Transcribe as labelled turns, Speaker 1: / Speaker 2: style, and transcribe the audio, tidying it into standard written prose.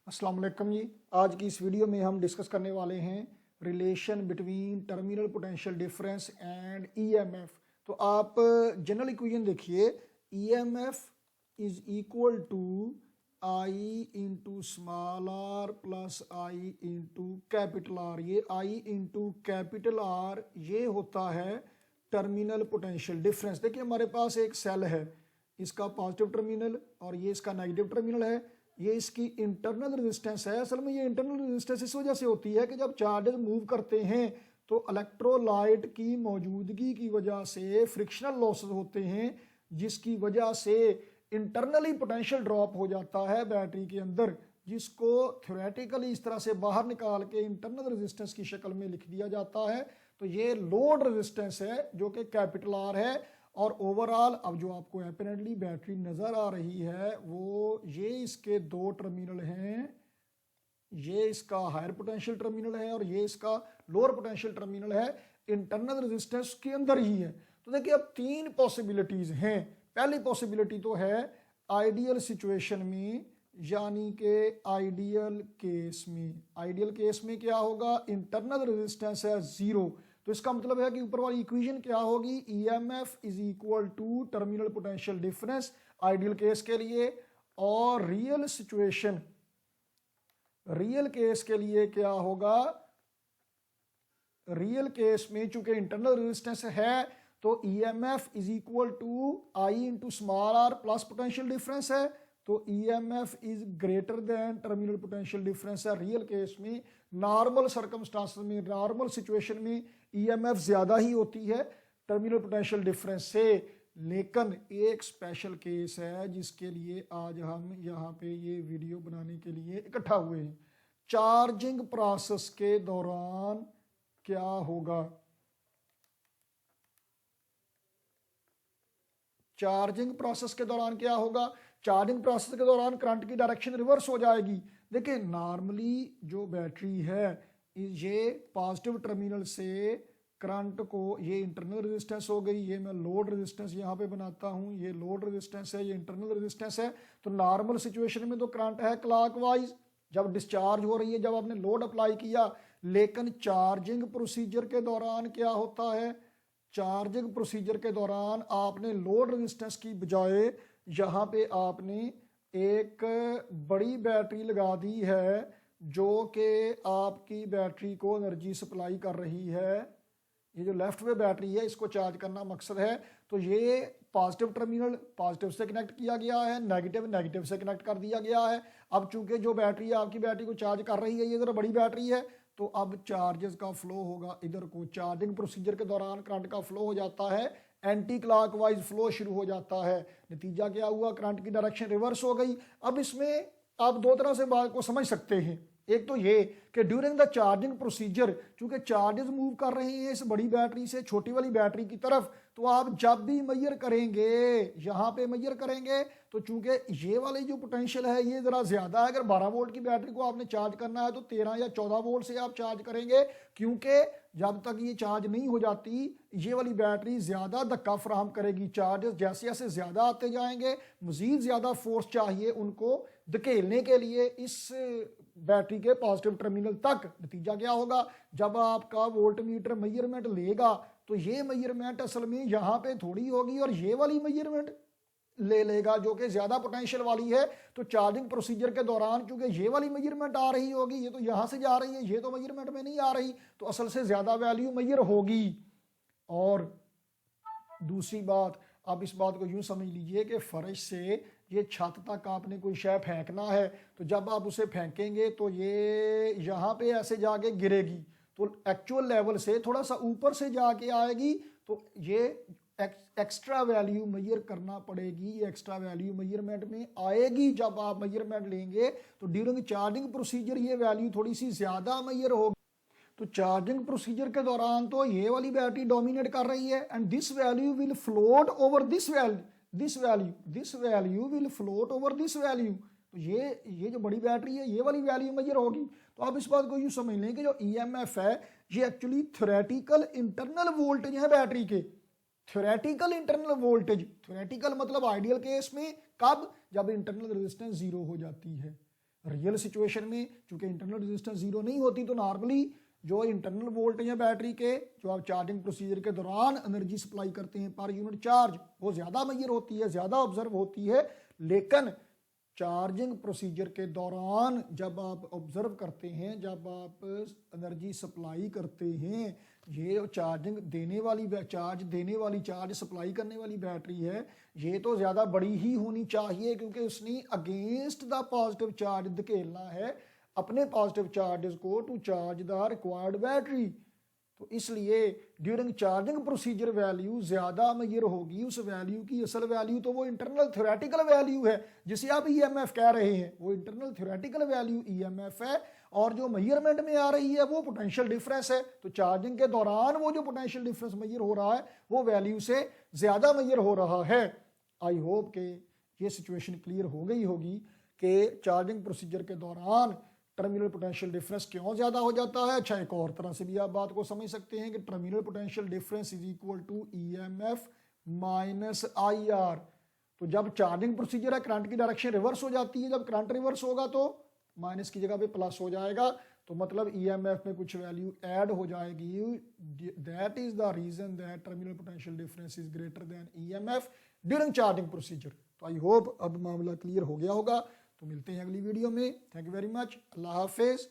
Speaker 1: अस्सलाम वालेकुम जी। आज की इस वीडियो में हम डिस्कस करने वाले हैं relation between terminal potential difference and EMF. तो आप जनरल इक्वेशन देखिए, EMF is equal to I into small R plus I into capital R. ये आई इंटू कैपिटल आर ये होता है टर्मिनल पोटेंशियल डिफरेंस। देखिए हमारे पास एक सेल है, इसका पॉजिटिव टर्मिनल और ये इसका नेगेटिव टर्मिनल है। ये इसकी इंटरनल रेजिस्टेंस है। असल में ये इंटरनल रेजिस्टेंस इस वजह से होती है कि जब चार्जेस मूव करते हैं तो इलेक्ट्रोलाइट की मौजूदगी की वजह से फ्रिक्शनल लॉसेस होते हैं, जिसकी वजह से इंटरनली पोटेंशियल ड्रॉप हो जाता है बैटरी के अंदर, जिसको थ्योरेटिकली इस तरह से बाहर निकाल के इंटरनल रेजिस्टेंस की शक्ल में लिख दिया जाता है। तो ये लोड रेजिस्टेंस है जो कि कैपिटल आर है। और ओवरऑल अब जो आपको एपरेंटली बैटरी नजर आ रही है वो ये इसके दो टर्मिनल हैं, ये इसका हायर पोटेंशियल टर्मिनल है और ये इसका लोअर पोटेंशियल टर्मिनल है, इंटरनल रेजिस्टेंस के अंदर ही है। तो देखिए अब तीन पॉसिबिलिटीज हैं। पहली पॉसिबिलिटी तो है आइडियल सिचुएशन में, यानी कि आइडियल केस में क्या होगा, इंटरनल रेजिस्टेंस है जीरो। तो इसका मतलब है कि ऊपर वाली इक्वेशन क्या होगी, EMF is equal to terminal potential difference ideal case के लिए। और रियल केस के लिए क्या होगा, रियल केस में चूंकि इंटरनल रेजिस्टेंस है तो EMF is equal to I into small R plus potential difference है। तो EMF is greater than terminal potential difference है रियल केस में। नॉर्मल सर्कमस्टांसेस में, नॉर्मल सिचुएशन में ईएमएफ ज्यादा ही होती है टर्मिनल पोटेंशियल डिफरेंस से। लेकिन एक स्पेशल केस है जिसके लिए आज हम यहाँ पे ये वीडियो बनाने के लिए इकट्ठा हुए हैं। चार्जिंग प्रोसेस के दौरान क्या होगा, चार्जिंग प्रोसेस के दौरान क्या होगा, चार्जिंग प्रोसेस के दौरान करंट की डायरेक्शन रिवर्स हो जाएगी। देखिए नॉर्मली जो बैटरी है ये पॉजिटिव टर्मिनल से करंट को, ये इंटरनल रेजिस्टेंस हो गई, ये मैं लोड रेजिस्टेंस यहाँ पे बनाता हूँ, ये लोड रेजिस्टेंस है, ये इंटरनल रेजिस्टेंस है। तो नॉर्मल सिचुएशन में तो करंट है क्लॉकवाइज जब डिस्चार्ज हो रही है, जब आपने लोड अप्लाई किया। लेकिन चार्जिंग प्रोसीजर के दौरान क्या होता है, चार्जिंग प्रोसीजर के दौरान आपने लोड रेजिस्टेंस की बजाय यहाँ पे आपने एक बड़ी बैटरी लगा दी है जो कि आपकी बैटरी को एनर्जी सप्लाई कर रही है। ये जो लेफ्ट वे बैटरी है इसको चार्ज करना मकसद है। तो ये पॉजिटिव टर्मिनल पॉजिटिव से कनेक्ट किया गया है, नेगेटिव से कनेक्ट कर दिया गया है। अब चूंकि जो बैटरी आपकी बैटरी को चार्ज कर रही है ये जरा बड़ी बैटरी है, तो अब चार्जेस का फ्लो होगा इधर को। चार्जिंग प्रोसीजर के दौरान करंट का फ्लो हो जाता है, एंटी क्लॉकवाइज फ्लो शुरू हो जाता है। नतीजा क्या हुआ, करंट की डायरेक्शन रिवर्स हो गई। अब इसमें आप दो तरह से बात को समझ सकते हैं। एक तो ये कि ड्यूरिंग द चार्जिंग प्रोसीजर चूंकि चार्जेस मूव कर रहे हैं इस बड़ी बैटरी से छोटी वाली बैटरी की तरफ, तो आप जब भी मेजर करेंगे, यहाँ पे मेजर करेंगे तो चूंकि ये वाली जो पोटेंशियल है ये जरा ज्यादा है। अगर 12 वोल्ट की बैटरी को आपने चार्ज करना है तो 13 या 14 वोल्ट से आप चार्ज करेंगे, क्योंकि जब तक ये चार्ज नहीं हो जाती ये वाली बैटरी ज्यादा धक्का फराहम करेगी। चार्जेस जैसे जैसे ज्यादा आते जाएंगे मजीद ज्यादा फोर्स चाहिए उनको धकेलने के लिए इस बैटरी के पॉजिटिव टर्मिनल तक। नतीजा क्या होगा, जब आपका वोल्ट मीटर मेजरमेंट लेगा तो ये मेजरमेंट असल में यहाँ पे थोड़ी होगी और ये वाली मेजरमेंट ले लेगा जो कि ज्यादा पोटेंशियल वाली है। तो चार्जिंग प्रोसीजर के दौरान चूंकि ये वाली मेजरमेंट आ रही होगी, ये तो यहां से जा रही है, ये तो मेजरमेंट में नहीं आ रही, तो असल से ज्यादा वैल्यू मेजर होगी। और दूसरी बात, आप इस बात को यूं समझ लीजिए कि फर्श से ये छत तक आपने कोई शय फेंकना है, तो जब आप उसे फेंकेंगे तो ये यहाँ पे ऐसे जाके गिरेगी, तो एक्चुअल लेवल से थोड़ा सा ऊपर से जाके आएगी। तो ये एक्स्ट्रा वैल्यू मेजर करना पड़ेगी, एक्स्ट्रा वैल्यू मेजरमेंट में आएगी। जब आप मेजरमेंट लेंगे तो ड्यूरिंग चार्जिंग प्रोसीजर ये वैल्यू थोड़ी सी ज्यादा मेजर होगी। तो चार्जिंग प्रोसीजर के दौरान तो ये वाली बैटरी डोमिनेट कर रही है and this value will float over this value will float over this value. तो ये जो बड़ी बैटरी है ये वाली वैल्यू मेजर होगी। तो आप इस बात को यूं समझ लें कि जो ईएमएफ है ये एक्चुअली थ्योरेटिकल इंटरनल वोल्टेज है बैटरी के। थ्योरेटिकल इंटरनल वोल्टेज, थ्योरेटिकल मतलब आइडियल केस में कब, जब इंटरनल रेजिस्टेंस जीरो हो जाती है। रियल सिचुएशन में चूंकि इंटरनल रेजिस्टेंस जीरो नहीं होती तो नॉर्मली जो इंटरनल वोल्टेज है बैटरी के, जो आप चार्जिंग प्रोसीजर के दौरान एनर्जी सप्लाई करते हैं पर यूनिट चार्ज, वो ज़्यादा मैयर होती है, ज़्यादा ऑब्जर्व होती है। लेकिन चार्जिंग प्रोसीजर के दौरान जब आप ऑब्जर्व करते हैं, जब आप एनर्जी सप्लाई करते हैं, ये चार्जिंग देने वाली चार्ज सप्लाई करने वाली बैटरी है, ये तो ज़्यादा बड़ी ही होनी चाहिए क्योंकि उसने अगेंस्ट द पॉजिटिव चार्ज धकेलना है अपने पॉजिटिव चार्जेस को to charge the required battery. तो इसलिए ड्यूरिंग चार्जिंग प्रोसीजर वैल्यू ज़्यादा मैयर होगी। उस वैल्यू की असल वैल्यू तो वो इंटरनल थ्योरेटिकल वैल्यू है जिसे आप ईएमएफ कह रहे हैं, वो इंटरनल थ्योरेटिकल वैल्यू ईएमएफ है, और जो मेजरमेंट में आ रही है वो पोटेंशियल डिफरेंस है। तो चार्जिंग के दौरान वो जो पोटेंशियल डिफरेंस मैयर हो रहा है वो वैल्यू से ज़्यादा मैयर हो रहा है। आई होप कि ये सिचुएशन क्लियर हो गई होगी कि चार्जिंग प्रोसीजर के दौरान टर्मिनल पोटेंशियल डिफरेंस क्यों ज़्यादा हो जाता है। अच्छा, एक और तरह से भी आप बात को समझ सकते हैं कि terminal potential difference is equal to EMF minus IR. तो जब चार्जिंग प्रोसीजर है करंट की डायरेक्शन रिवर्स हो जाती है, जब करंट रिवर्स होगा तो माइनस की जगह पे प्लस हो जाएगा, तो मतलब ईएमएफ में कुछ वैल्यू ऐड हो जाएगी। That is the reason that terminal potential difference is greater than EMF during charging procedure. तो आई होप अब मामला क्लियर हो गया होगा। तो मिलते हैं अगली वीडियो में। Thank you very much. Allah Hafiz.